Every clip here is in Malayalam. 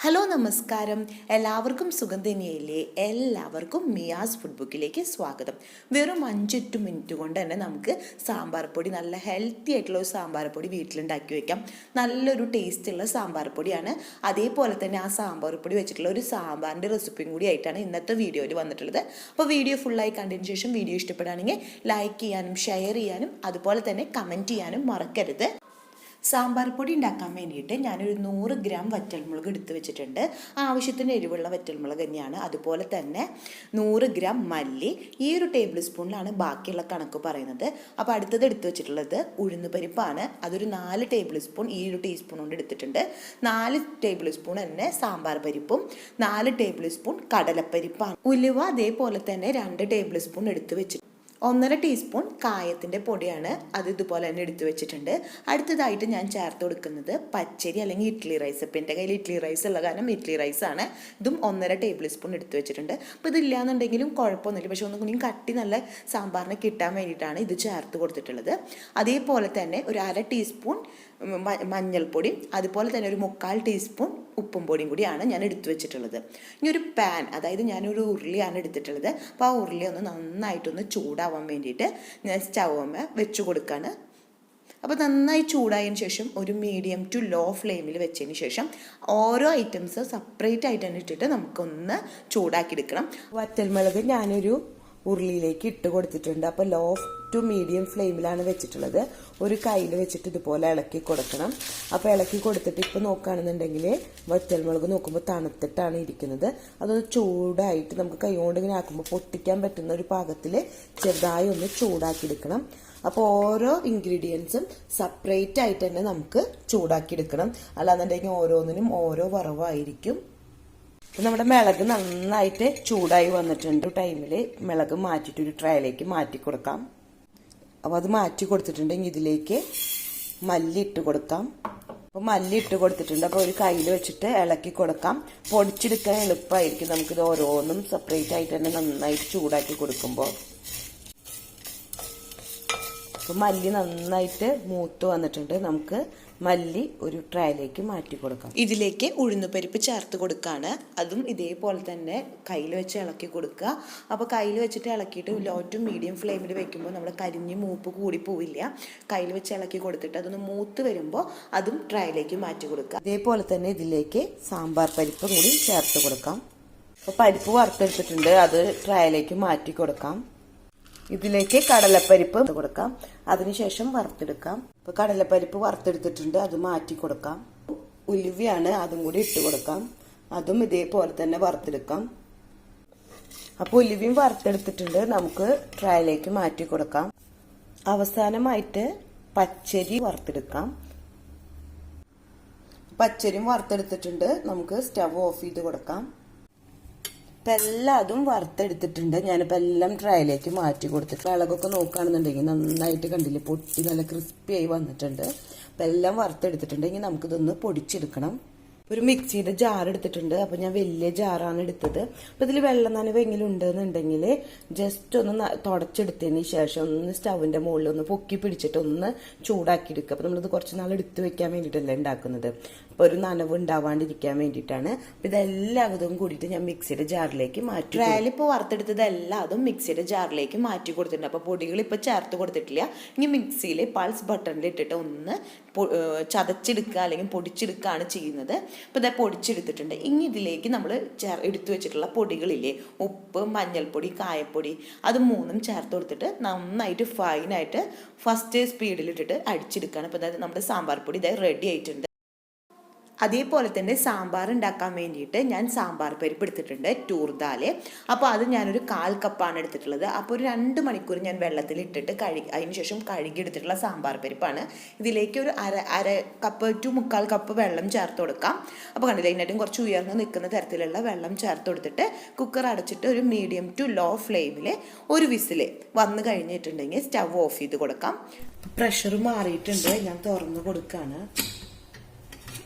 ഹലോ നമസ്കാരം, എല്ലാവർക്കും സുഖം തന്നെയല്ലേ? എല്ലാവർക്കും മിയാസ് ഫുഡ് ബുക്കിലേക്ക് സ്വാഗതം. വെറും 5-8 മിനിറ്റ് കൊണ്ട് തന്നെ നമുക്ക് സാമ്പാർ പൊടി, നല്ല ഹെൽത്തി ആയിട്ടുള്ള ഒരു സാമ്പാർ പൊടി വീട്ടിലുണ്ടാക്കി വയ്ക്കാം. നല്ലൊരു ടേസ്റ്റുള്ള സാമ്പാർ പൊടിയാണ്. അതേപോലെ തന്നെ ആ സാമ്പാർ പൊടി വെച്ചിട്ടുള്ള ഒരു സാമ്പാറിൻ്റെ റെസിപ്പിയും കൂടി ആയിട്ടാണ് ഇന്നത്തെ വീഡിയോയിൽ വന്നിട്ടുള്ളത്. അപ്പോൾ വീഡിയോ ഫുള്ളായി കണ്ടതിന് ശേഷം വീഡിയോ ഇഷ്ടപ്പെടുകയാണെങ്കിൽ ലൈക്ക് ചെയ്യാനും ഷെയർ ചെയ്യാനും അതുപോലെ തന്നെ കമൻറ്റ് ചെയ്യാനും മറക്കരുത്. സാമ്പാർ പൊടി ഉണ്ടാക്കാൻ വേണ്ടിയിട്ട് ഞാനൊരു 100 ഗ്രാം വറ്റൽമുളക് എടുത്ത് വെച്ചിട്ടുണ്ട്. ആവശ്യത്തിന് എരിവുള്ള വറ്റൽമുളക് തന്നെയാണ്. അതുപോലെ തന്നെ 100 ഗ്രാം മല്ലി, ഈ ഒരു ടേബിൾ സ്പൂണിലാണ് ബാക്കിയുള്ള കണക്ക് പറയുന്നത്. അപ്പോൾ അടുത്തത് എടുത്ത് വെച്ചിട്ടുള്ളത് ഉഴുന്നുപരിപ്പാണ്. അതൊരു 4 ടേബിൾ സ്പൂൺ ഈ ഒരു ടീസ്പൂൺ കൊണ്ട് എടുത്തിട്ടുണ്ട്. 4 ടേബിൾ സ്പൂൺ തന്നെ സാമ്പാർ പരിപ്പും 4 ടേബിൾ സ്പൂൺ കടലപ്പരിപ്പാണ്. ഉലുവ അതേപോലെ തന്നെ 2 ടേബിൾ സ്പൂൺ എടുത്ത് വെച്ചിട്ടുണ്ട്. 1.5 ടീസ്പൂൺ കായത്തിൻ്റെ പൊടിയാണ്, അത് ഇതുപോലെ തന്നെ എടുത്തു വെച്ചിട്ടുണ്ട്. അടുത്തതായിട്ട് ഞാൻ ചേർത്ത് കൊടുക്കുന്നത് പച്ചരി അല്ലെങ്കിൽ ഇഡ്ഡലി റൈസ്. ഇപ്പം എൻ്റെ കയ്യിൽ ഇഡ്ഡലി റൈസ് ഉള്ള കാരണം ഇഡ്ഡലി റൈസാണ്. ഇതും 1.5 ടേബിൾ സ്പൂൺ എടുത്തു വെച്ചിട്ടുണ്ട്. അപ്പോൾ ഇതില്ലാന്നുണ്ടെങ്കിലും കുഴപ്പമൊന്നുമില്ല, പക്ഷെ ഒന്നും കട്ടി നല്ല സാമ്പാറിന് കിട്ടാൻ വേണ്ടിയിട്ടാണ് ഇത് ചേർത്ത് കൊടുത്തിട്ടുള്ളത്. അതേപോലെ തന്നെ ഒരു 1/2 ടീസ്പൂൺ മഞ്ഞൾപ്പൊടി, അതുപോലെ തന്നെ ഒരു 1/4 ടീസ്പൂൺ ഉപ്പും പൊടിയും കൂടിയാണ് ഞാൻ എടുത്തു വെച്ചിട്ടുള്ളത്. ഇനി ഒരു പാൻ, അതായത് ഞാനൊരു ഉരുളിയാണ് എടുത്തിട്ടുള്ളത്. അപ്പോൾ ആ ഉരുളി ഒന്ന് നന്നായിട്ടൊന്ന് ചൂടാവാൻ വേണ്ടിയിട്ട് ഞാൻ സ്റ്റൗമ്മ വെച്ച് കൊടുക്കുകയാണ്. അപ്പോൾ നന്നായി ചൂടായതിന് ശേഷം ഒരു മീഡിയം ടു ലോ ഫ്ലെയിമിൽ വെച്ചതിന് ശേഷം ഓരോ ഐറ്റംസ് സെപ്പറേറ്റ് ആയിട്ട് തന്നെ ഇട്ടിട്ട് നമുക്കൊന്ന് ചൂടാക്കി എടുക്കണം. വറ്റൽമുളക് ഞാനൊരു ഉരുളിയിലേക്ക് ഇട്ട് കൊടുത്തിട്ടുണ്ട്. അപ്പോൾ ലോ ടു മീഡിയം ഫ്ലെയിമിലാണ് വെച്ചിട്ടുള്ളത്. ഒരു കയ്യിൽ വെച്ചിട്ട് ഇതുപോലെ ഇളക്കി കൊടുക്കണം. അപ്പോൾ ഇളക്കി കൊടുത്തിട്ട് ഇപ്പോൾ നോക്കുകയാണെന്നുണ്ടെങ്കിൽ വറ്റൽമുളക് നോക്കുമ്പോൾ തണുത്തിട്ടാണ് ഇരിക്കുന്നത്. അതൊന്ന് ചൂടായിട്ട് നമുക്ക് കൈ കൊണ്ട് ഇങ്ങനെ ആക്കുമ്പോൾ പൊട്ടിക്കാൻ പറ്റുന്ന ഒരു പാകത്തിൽ ചെറുതായി ഒന്ന് ചൂടാക്കി എടുക്കണം. അപ്പോൾ ഓരോ ഇൻഗ്രീഡിയൻസും സെപ്പറേറ്റ് ആയിട്ട് തന്നെ നമുക്ക് ചൂടാക്കി എടുക്കണം. അല്ലാന്നുണ്ടെങ്കിൽ ഓരോന്നിനും ഓരോ വറവായിരിക്കും. നമ്മുടെ മിളക് നന്നായിട്ട് ചൂടായി വന്നിട്ടുണ്ട്. ടൈമിൽ മിളക് മാറ്റിയിട്ട് ഒരു ട്രേയിലേക്ക് മാറ്റി കൊടുക്കാം. അപ്പോൾ അത് മാറ്റി കൊടുത്തിട്ടുണ്ടെങ്കിൽ ഇതിലേക്ക് മല്ലി ഇട്ട് കൊടുക്കാം. അപ്പോൾ മല്ലി ഇട്ട് കൊടുത്തിട്ടുണ്ട്. അപ്പോൾ ഒരു കയ്യിൽ വെച്ചിട്ട് ഇളക്കി കൊടുക്കാം. പൊടിച്ചെടുക്കാൻ എളുപ്പമായിരിക്കും. നമുക്കിത് ഓരോന്നും സെപ്പറേറ്റ് ആയിട്ട് തന്നെ നന്നായിട്ട് ചൂടാക്കി കൊടുക്കുമ്പോൾ. അപ്പോൾ മല്ലി നന്നായിട്ട് മൂത്ത് വന്നിട്ടുണ്ട്. നമുക്ക് മല്ലി ഒരു ട്രേയിലേക്ക് മാറ്റി കൊടുക്കാം. ഇതിലേക്ക് ഉഴുന്നുപരിപ്പ് ചേർത്ത് കൊടുക്കുകയാണ്. അതും ഇതേപോലെ തന്നെ കയ്യിൽ വെച്ച് ഇളക്കി കൊടുക്കുക. അപ്പോൾ കയ്യിൽ വെച്ചിട്ട് ഇളക്കിയിട്ട് ലോ ടു മീഡിയം ഫ്ലെയിമിൽ വെക്കുമ്പോൾ നമ്മുടെ കരിഞ്ഞ് മൂപ്പ് കൂടി പോവില്ല. കയ്യിൽ വെച്ച് ഇളക്കി കൊടുത്തിട്ട് അതൊന്ന് മൂത്ത് വരുമ്പോൾ അതും ട്രേയിലേക്ക് മാറ്റി കൊടുക്കുക. അതേപോലെ തന്നെ ഇതിലേക്ക് സാമ്പാർ പരിപ്പും കൂടി ചേർത്ത് കൊടുക്കാം. അപ്പോൾ പരിപ്പ് വറുത്തെടുത്തിട്ടുണ്ട്, അത് ട്രേയിലേക്ക് മാറ്റി കൊടുക്കാം. ഇതിലേക്ക് കടലപ്പരിപ്പ് കൊടുക്കാം. അതിനുശേഷം വറുത്തെടുക്കാം. ഇപ്പൊ കടലപ്പരിപ്പ് വറുത്തെടുത്തിട്ടുണ്ട്, അത് മാറ്റി കൊടുക്കാം. ഉലുവയാണ്, അതും കൂടി ഇട്ട് കൊടുക്കാം. അതും ഇതേപോലെ തന്നെ വറുത്തെടുക്കാം. അപ്പോൾ ഉലുവയും വറുത്തെടുത്തിട്ടുണ്ട്, നമുക്ക് ട്രേയിലേക്ക് മാറ്റി കൊടുക്കാം. അവസാനമായിട്ട് പച്ചരി വറുത്തെടുക്കാം. പച്ചരിയും വറുത്തെടുത്തിട്ടുണ്ട്, നമുക്ക് സ്റ്റവ് ഓഫ് ചെയ്ത് കൊടുക്കാം. ഇപ്പം എല്ലാതും വറുത്തെടുത്തിട്ടുണ്ട്. ഞാനിപ്പോൾ എല്ലാം ട്രേയിലേക്ക് മാറ്റി കൊടുത്തിട്ട് വിളകൊക്കെ നോക്കുകയാണെന്നുണ്ടെങ്കിൽ നന്നായിട്ട് കണ്ടില്ലേ, പൊട്ടി നല്ല ക്രിസ്പി ആയി വന്നിട്ടുണ്ട്. അപ്പം എല്ലാം വറുത്തെടുത്തിട്ടുണ്ടെങ്കിൽ നമുക്കിതൊന്ന് പൊടിച്ചെടുക്കണം. ഒരു മിക്സിയുടെ ജാർ എടുത്തിട്ടുണ്ട്. അപ്പോൾ ഞാൻ വലിയ ജാറാണ് എടുത്തത്. അപ്പോൾ ഇതിൽ വെള്ളം നനവെങ്കിലും ഉണ്ടെന്നുണ്ടെങ്കിൽ ജസ്റ്റ് ഒന്ന് തുടച്ചെടുത്തതിന് ശേഷം ഒന്ന് സ്റ്റൗവിൻ്റെ മുകളിൽ ഒന്ന് പൊക്കി പിടിച്ചിട്ട് ഒന്ന് ചൂടാക്കി എടുക്കുക. അപ്പോൾ നമ്മളിത് കുറച്ച് നാൾ എടുത്ത് വെക്കാൻ വേണ്ടിയിട്ടല്ലേ ഉണ്ടാക്കുന്നത്. അപ്പോൾ ഒരു നനവ് ഉണ്ടാവാണ്ടിരിക്കാൻ വേണ്ടിയിട്ടാണ്. അപ്പോൾ ഇതെല്ലാതും കൂടിയിട്ട് ഞാൻ മിക്സിയുടെ ജാറിലേക്ക് മാറ്റി. ട്രേയിൽ ഇപ്പോൾ വറുത്തെടുത്തത് എല്ലാതും മിക്സിയുടെ ജാറിലേക്ക് മാറ്റി കൊടുത്തിട്ടുണ്ട്. അപ്പോൾ പൊടികൾ ഇപ്പോൾ ചേർത്ത് കൊടുത്തിട്ടില്ല. ഇനി മിക്സിയിൽ പൾസ് ബട്ടണിൽ ഇട്ടിട്ട് ഒന്ന് ചതച്ചെടുക്കുക അല്ലെങ്കിൽ പൊടിച്ചെടുക്കുകയാണ് ചെയ്യുന്നത്. അപ്പോൾ ഇതാ പൊടിച്ചെടുത്തിട്ടുണ്ട്. ഇനി ഇതിലേക്ക് നമ്മൾ എടുത്തു വെച്ചിട്ടുള്ള പൊടികളില്ലേ, ഉപ്പ്, മഞ്ഞൾപ്പൊടി, കായപ്പൊടി, അത് മൂന്നും ചേർത്ത് കൊടുത്തിട്ട് നന്നായിട്ട് ഫൈനായിട്ട് ഫസ്റ്റ് സ്പീഡിലിട്ടിട്ട് അടിച്ചെടുക്കുകയാണ്. അപ്പോൾ അതായത് നമ്മുടെ സാമ്പാർ പൊടി ഇതായി റെഡി ആയിട്ടുണ്ട്. അതേപോലെ തന്നെ സാമ്പാർ ഉണ്ടാക്കാൻ വേണ്ടിയിട്ട് ഞാൻ സാമ്പാർ പരിപ്പ് എടുത്തിട്ടുണ്ട്, ടൂർദാല്. അപ്പോൾ അത് ഞാനൊരു 1/4 കപ്പാണ് എടുത്തിട്ടുള്ളത്. അപ്പോൾ ഒരു 2 മണിക്കൂർ ഞാൻ വെള്ളത്തിൽ ഇട്ടിട്ട് അതിനുശേഷം കഴുകി എടുത്തിട്ടുള്ള സാമ്പാർ പരിപ്പാണ്. ഇതിലേക്ക് ഒരു അര കപ്പ് ടു 1/4 കപ്പ് വെള്ളം ചേർത്ത് കൊടുക്കാം. അപ്പോൾ കണ്ടില്ല, ഇതിനായിട്ടും കുറച്ച് ഉയർന്ന് നിൽക്കുന്ന തരത്തിലുള്ള വെള്ളം ചേർത്ത് കൊടുത്തിട്ട് കുക്കർ അടച്ചിട്ട് ഒരു മീഡിയം ടു ലോ ഫ്ലെയിമിൽ ഒരു വിസിൽ വന്നു കഴിഞ്ഞിട്ടുണ്ടെങ്കിൽ സ്റ്റവ് ഓഫ് ചെയ്ത് കൊടുക്കാം. പ്രഷർ മാറിയിട്ടുണ്ട്, ഞാൻ തുറന്ന് കൊടുക്കുകയാണ്.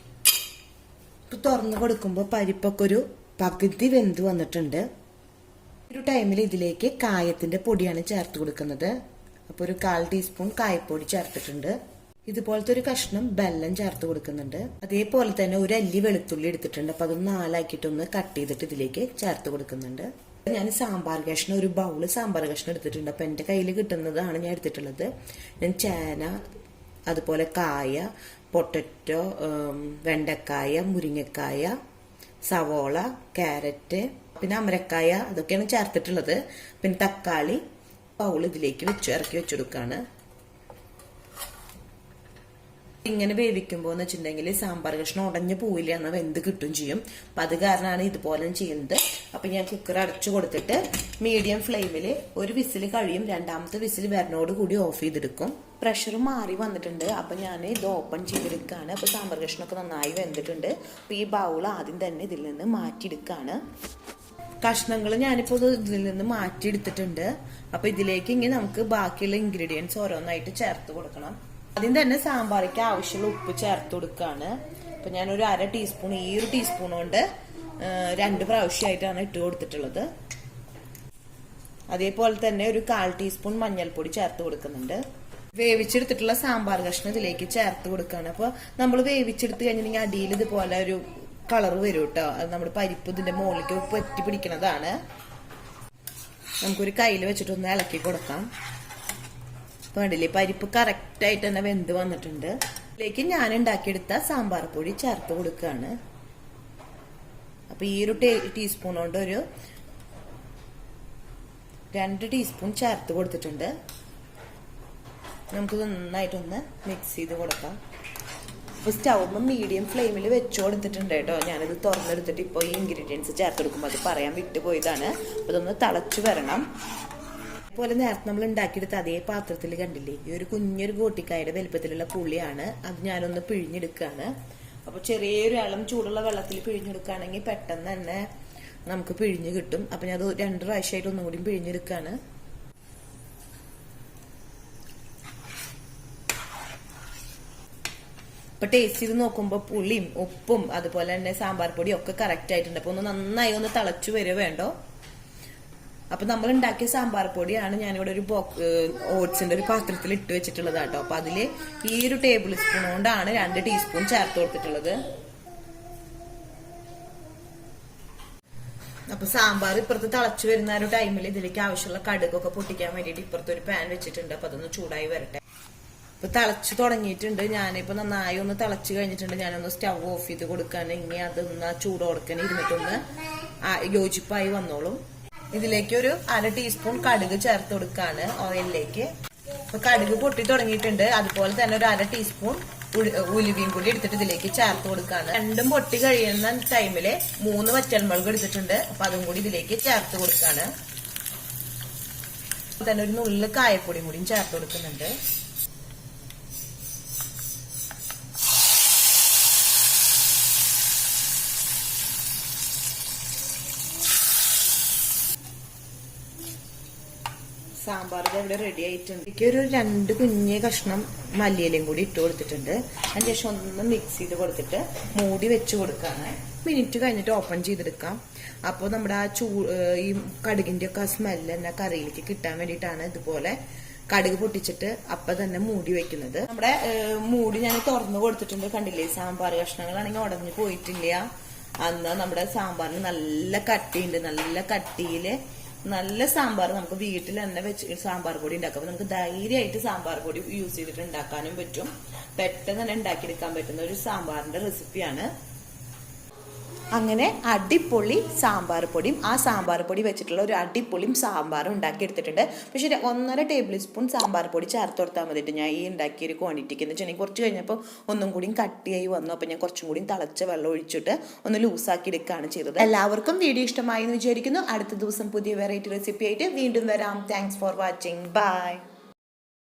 തുറന്ന് കൊടുക്കുമ്പോൾ പരിപ്പൊക്കെ ഒരു പകുതി വെന്ത് വന്നിട്ടുണ്ട്. ഒരു ടൈമിൽ ഇതിലേക്ക് കായത്തിൻ്റെ പൊടിയാണ് ചേർത്ത് കൊടുക്കുന്നത്. അപ്പോൾ ഒരു 1/4 ടീസ്പൂൺ കായപ്പൊടി ചേർത്തിട്ടുണ്ട്. ഇതുപോലത്തെ ഒരു കഷ്ണം ബെല്ലം ചേർത്ത് കൊടുക്കുന്നുണ്ട്. അതേപോലെ തന്നെ ഒരു അല്ലി വെളുത്തുള്ളി എടുത്തിട്ടുണ്ട്. അപ്പൊ അതൊന്ന് 4ആക്കിയിട്ടൊന്ന് കട്ട് ചെയ്തിട്ട് ഇതിലേക്ക് ചേർത്ത് കൊടുക്കുന്നുണ്ട്. ഞാൻ സാമ്പാർ കഷ്ണം ഒരു ബൗള് സാമ്പാർ കഷ്ണം എടുത്തിട്ടുണ്ട്. അപ്പൊ എന്റെ കയ്യിൽ കിട്ടുന്നതാണ് ഞാൻ എടുത്തിട്ടുള്ളത്. ഞാൻ ചേന, അതുപോലെ കായ, പൊട്ടറ്റോ, വെണ്ടക്കായ, മുരിങ്ങക്കായ, സവോള, ക്യാരറ്റ്, പിന്നെ അമരക്കായ, അതൊക്കെയാണ് ചേർത്തിട്ടുള്ളത്. പിന്നെ തക്കാളി ബൗൾ ഇതിലേക്ക് ഇറക്കി വെച്ചെടുക്കാണ്. ഇങ്ങനെ വേവിക്കുമ്പോൾ എന്ന് വെച്ചിട്ടുണ്ടെങ്കിൽ സാമ്പാർ കഷ്ണം ഉടഞ്ഞു പോയില്ല, എന്നാൽ വെന്ത് കിട്ടും ചെയ്യും. അപ്പൊ അത് കാരണമാണ് ഇതുപോലെ ചെയ്യുന്നത്. അപ്പൊ ഞാൻ കുക്കർ അടച്ചു കൊടുത്തിട്ട് മീഡിയം ഫ്ലെയിമിൽ ഒരു വിസിൽ കഴിയും, രണ്ടാമത്തെ വിസിൽ വരണോട് കൂടി ഓഫ് ചെയ്തെടുക്കും. പ്രഷർ മാറി വന്നിട്ടുണ്ട്. അപ്പൊ ഞാൻ ഇത് ഓപ്പൺ ചെയ്തെടുക്കുകയാണ്. അപ്പൊ സാമ്പാർ കഷ്ണമൊക്കെ നന്നായി വെന്തിട്ടുണ്ട്. അപ്പൊ ഈ ബൗൾ ആദ്യം തന്നെ ഇതിൽ നിന്ന് മാറ്റിയെടുക്കുകയാണ്. കഷ്ണങ്ങൾ ഞാനിപ്പോൾ ഇതിൽ നിന്ന് മാറ്റിയെടുത്തിട്ടുണ്ട്. അപ്പൊ ഇതിലേക്ക് ഇങ്ങനെ നമുക്ക് ബാക്കിയുള്ള ഇൻഗ്രീഡിയൻസ് ഓരോന്നായിട്ട് ചേർത്ത് കൊടുക്കണം. ആദ്യം തന്നെ സാമ്പാറിക്ക് ആവശ്യമുള്ള ഉപ്പ് ചേർത്ത് കൊടുക്കുകയാണ്. അപ്പൊ ഞാനൊരു 1/2 ടീസ്പൂൺ, ഈ ഒരു ടീസ്പൂൺ കൊണ്ട് 2 പ്രാവശ്യമായിട്ടാണ് ഇട്ട് കൊടുത്തിട്ടുള്ളത്. അതേപോലെ തന്നെ ഒരു 1/4 ടീസ്പൂൺ മഞ്ഞൾപ്പൊടി ചേർത്ത് കൊടുക്കുന്നുണ്ട്. വേവിച്ചെടുത്തിട്ടുള്ള സാമ്പാർ കഷ്ണം ഇതിലേക്ക് ചേർത്ത് കൊടുക്കുകയാണ്. അപ്പൊ നമ്മൾ വേവിച്ചെടുത്ത് കഴിഞ്ഞിട്ടുണ്ടെങ്കിൽ അടിയിൽ ഇതുപോലെ ഒരു കളർ വരും കേട്ടോ. അത് നമ്മുടെ പരിപ്പ് ഇതിന്റെ മുകളിലേക്ക് പറ്റി പിടിക്കുന്നതാണ്. നമുക്കൊരു കയ്യിൽ വെച്ചിട്ടൊന്ന് ഇളക്കി കൊടുക്കാം. വേണ്ടില്ലേ, പരിപ്പ് കറക്റ്റ് ആയിട്ട് തന്നെ വെന്ത് വന്നിട്ടുണ്ട്. ഇതിലേക്ക് ഞാൻ ഉണ്ടാക്കിയെടുത്ത സാമ്പാർ പൊടി ചേർത്ത് കൊടുക്കുകയാണ്. അപ്പൊ ഈ ഒരു ടീസ്പൂൺ കൊണ്ട് ഒരു 2 ടീസ്പൂൺ ചേർത്ത് കൊടുത്തിട്ടുണ്ട്. നമുക്ക് നന്നായിട്ടൊന്ന് മിക്സ് ചെയ്ത് കൊടുക്കാം. അപ്പൊ സ്റ്റൗമ്മ മീഡിയം ഫ്ലെയിമിൽ വെച്ചു കൊടുത്തിട്ടുണ്ട് കേട്ടോ. ഞാനിത് തുറന്നെടുത്തിട്ട് ഇപ്പോൾ ഈ ഇൻഗ്രീഡിയൻസ് ചേർത്തെടുക്കുമ്പോൾ അത് പറയാൻ വിട്ടുപോയതാണ്. അപ്പൊ ഇതൊന്ന് തിളച്ചു വരണം. അതുപോലെ നേരത്തെ നമ്മൾ ഉണ്ടാക്കിയെടുത്ത അതേ പാത്രത്തിൽ കണ്ടില്ലേ, ഈ ഒരു കുഞ്ഞൊരു ഗോട്ടിക്കായുടെ വലുപ്പത്തിലുള്ള പുളിയാണ്. അത് ഞാനൊന്ന് പിഴിഞ്ഞെടുക്കുകയാണ്. അപ്പൊ ചെറിയൊരു ഇളം ചൂടുള്ള വെള്ളത്തിൽ പിഴിഞ്ഞെടുക്കുകയാണെങ്കിൽ പെട്ടെന്ന് തന്നെ നമുക്ക് പിഴിഞ്ഞ് കിട്ടും. അപ്പൊ ഞാൻ അത് 2 പ്രാവശ്യമായിട്ട് ഒന്നും കൂടി പിഴിഞ്ഞെടുക്കുകയാണ്. അപ്പൊ ടേസ്റ്റ് ചെയ്ത് നോക്കുമ്പോൾ പുളിയും ഉപ്പും അതുപോലെ തന്നെ സാമ്പാർ പൊടിയും ഒക്കെ കറക്റ്റ് ആയിട്ടുണ്ട്. അപ്പൊ ഒന്ന് നന്നായി ഒന്ന് തിളച്ചു വരെ വേണ്ടോ. അപ്പൊ നമ്മൾ ഉണ്ടാക്കിയ സാമ്പാർ പൊടിയാണ് ഞാനിവിടെ ഒരു ഓട്സിന്റെ ഒരു പാത്രത്തിൽ ഇട്ട് വെച്ചിട്ടുള്ളത് കേട്ടോ. അപ്പൊ അതില് ഈ ഒരു ടേബിൾ സ്പൂൺ കൊണ്ടാണ് 2 ടീസ്പൂൺ ചേർത്ത് കൊടുത്തിട്ടുള്ളത്. അപ്പൊ സാമ്പാർ ഇപ്പുറത്ത് തിളച്ചു വരുന്ന ഒരു ടൈമിൽ ഇതിലേക്ക് ആവശ്യമുള്ള കടുകൊക്കെ പൊട്ടിക്കാൻ വേണ്ടിയിട്ട് ഇപ്പുറത്ത് ഒരു പാൻ വെച്ചിട്ടുണ്ട്. അപ്പൊ അതൊന്ന് ചൂടായി വരട്ടെ. ഇപ്പൊ തിളച്ചു തുടങ്ങിയിട്ടുണ്ട്. ഞാനിപ്പോ നന്നായി ഒന്ന് തിളച്ചു കഴിഞ്ഞിട്ടുണ്ട്. ഞാനൊന്ന് സ്റ്റവ് ഓഫ് ചെയ്ത് കൊടുക്കാണ്. ഇനി അതൊന്ന് ചൂട് കൊടുക്കാൻ ഇരുന്നിട്ടൊന്ന് യോജിപ്പായി വന്നോളും. ഇതിലേക്ക് ഒരു 1/2 ടീസ്പൂൺ കടുക് ചേർത്ത് കൊടുക്കാണ് ഓയിലിലേക്ക്. അപ്പൊ കടുക് പൊട്ടി തുടങ്ങിയിട്ടുണ്ട്. അതുപോലെ തന്നെ ഒരു 1/2 ടീസ്പൂൺ ഉലുവയും കൂടി എടുത്തിട്ട് ഇതിലേക്ക് ചേർത്ത് കൊടുക്കാണ്. രണ്ടും പൊട്ടി കഴിയുന്ന ടൈമില് 3 വറ്റൽമുളക് എടുത്തിട്ടുണ്ട്. അപ്പൊ അതും കൂടി ഇതിലേക്ക് ചേർത്ത് കൊടുക്കാണ്. തന്നെ ഒരു നുള്ളു കായപ്പൊടിയും കൂടിയും ചേർത്ത് കൊടുക്കുന്നുണ്ട്. സാമ്പാർ ഇവിടെ റെഡി ആയിട്ടുണ്ട്. എനിക്ക് ഒരു 2 കുഞ്ഞ് കഷ്ണം മല്ലിയിലയും കൂടി ഇട്ട് കൊടുത്തിട്ടുണ്ട്. അതിന് ശേഷം ഒന്ന് മിക്സ് ചെയ്ത് കൊടുത്തിട്ട് മൂടി വെച്ച് കൊടുക്കാണ്. മിനിറ്റ് കഴിഞ്ഞിട്ട് ഓപ്പൺ ചെയ്തെടുക്കാം. അപ്പോൾ നമ്മുടെ ആ ഈ കടുകിന്റെ ഒക്കെ ആ സ്മെല്ല് തന്നെ കറിയിലേക്ക് കിട്ടാൻ വേണ്ടിയിട്ടാണ് ഇതുപോലെ കടുക് പൊട്ടിച്ചിട്ട് അപ്പൊ തന്നെ മൂടി വെക്കുന്നത്. നമ്മുടെ മൂടി ഞാൻ തുറന്നു കൊടുത്തിട്ടുണ്ട്. കണ്ടില്ലേ, സാമ്പാർ കഷ്ണങ്ങളാണെങ്കിൽ ഉടഞ്ഞു പോയിട്ടില്ല. അന്ന് നമ്മുടെ സാമ്പാറിന് നല്ല കട്ടിയുണ്ട്. നല്ല കട്ടിയില് നല്ല സാമ്പാർ നമുക്ക് വീട്ടിൽ തന്നെ വെച്ച് സാമ്പാർ പൊടി ഉണ്ടാക്കാം. നമുക്ക് ധൈര്യമായിട്ട് സാമ്പാർ പൊടി യൂസ് ചെയ്തിട്ട് ഉണ്ടാക്കാനും പറ്റും. പെട്ടെന്ന് തന്നെ ഉണ്ടാക്കിയെടുക്കാൻ പറ്റുന്ന ഒരു സാമ്പാറിന്റെ റെസിപ്പിയാണ്. അങ്ങനെ അടിപൊളി സാമ്പാർ പൊടിയും ആ സാമ്പാർ പൊടി വെച്ചിട്ടുള്ള ഒരു അടിപൊളിയും സാമ്പാറും ഉണ്ടാക്കിയെടുത്തിട്ടുണ്ട്. പക്ഷെ 1.5 ടേബിൾ സ്പൂൺ സാമ്പാർ പൊടി ചേർത്ത് കൊടുത്താൽ മതിയിട്ട് ഞാൻ ഈ ഉണ്ടാക്കിയൊരു ക്വാണ്ടിറ്റിക്ക്. എന്ന് വെച്ചാൽ കുറച്ച് കഴിഞ്ഞപ്പോൾ ഒന്നും കൂടി കട്ടിയായി വന്നു. അപ്പം ഞാൻ കുറച്ചും കൂടി തിളച്ച വെള്ളം ഒഴിച്ചിട്ട് ഒന്ന് ലൂസാക്കി എടുക്കുകയാണ് ചെയ്തത്. എല്ലാവർക്കും വീഡിയോ ഇഷ്ടമായി എന്ന് വിചാരിക്കുന്നു. അടുത്ത ദിവസം പുതിയ വെറൈറ്റി റെസിപ്പി ആയിട്ട് വീണ്ടും വരാം. Thanks for watching. ബൈ.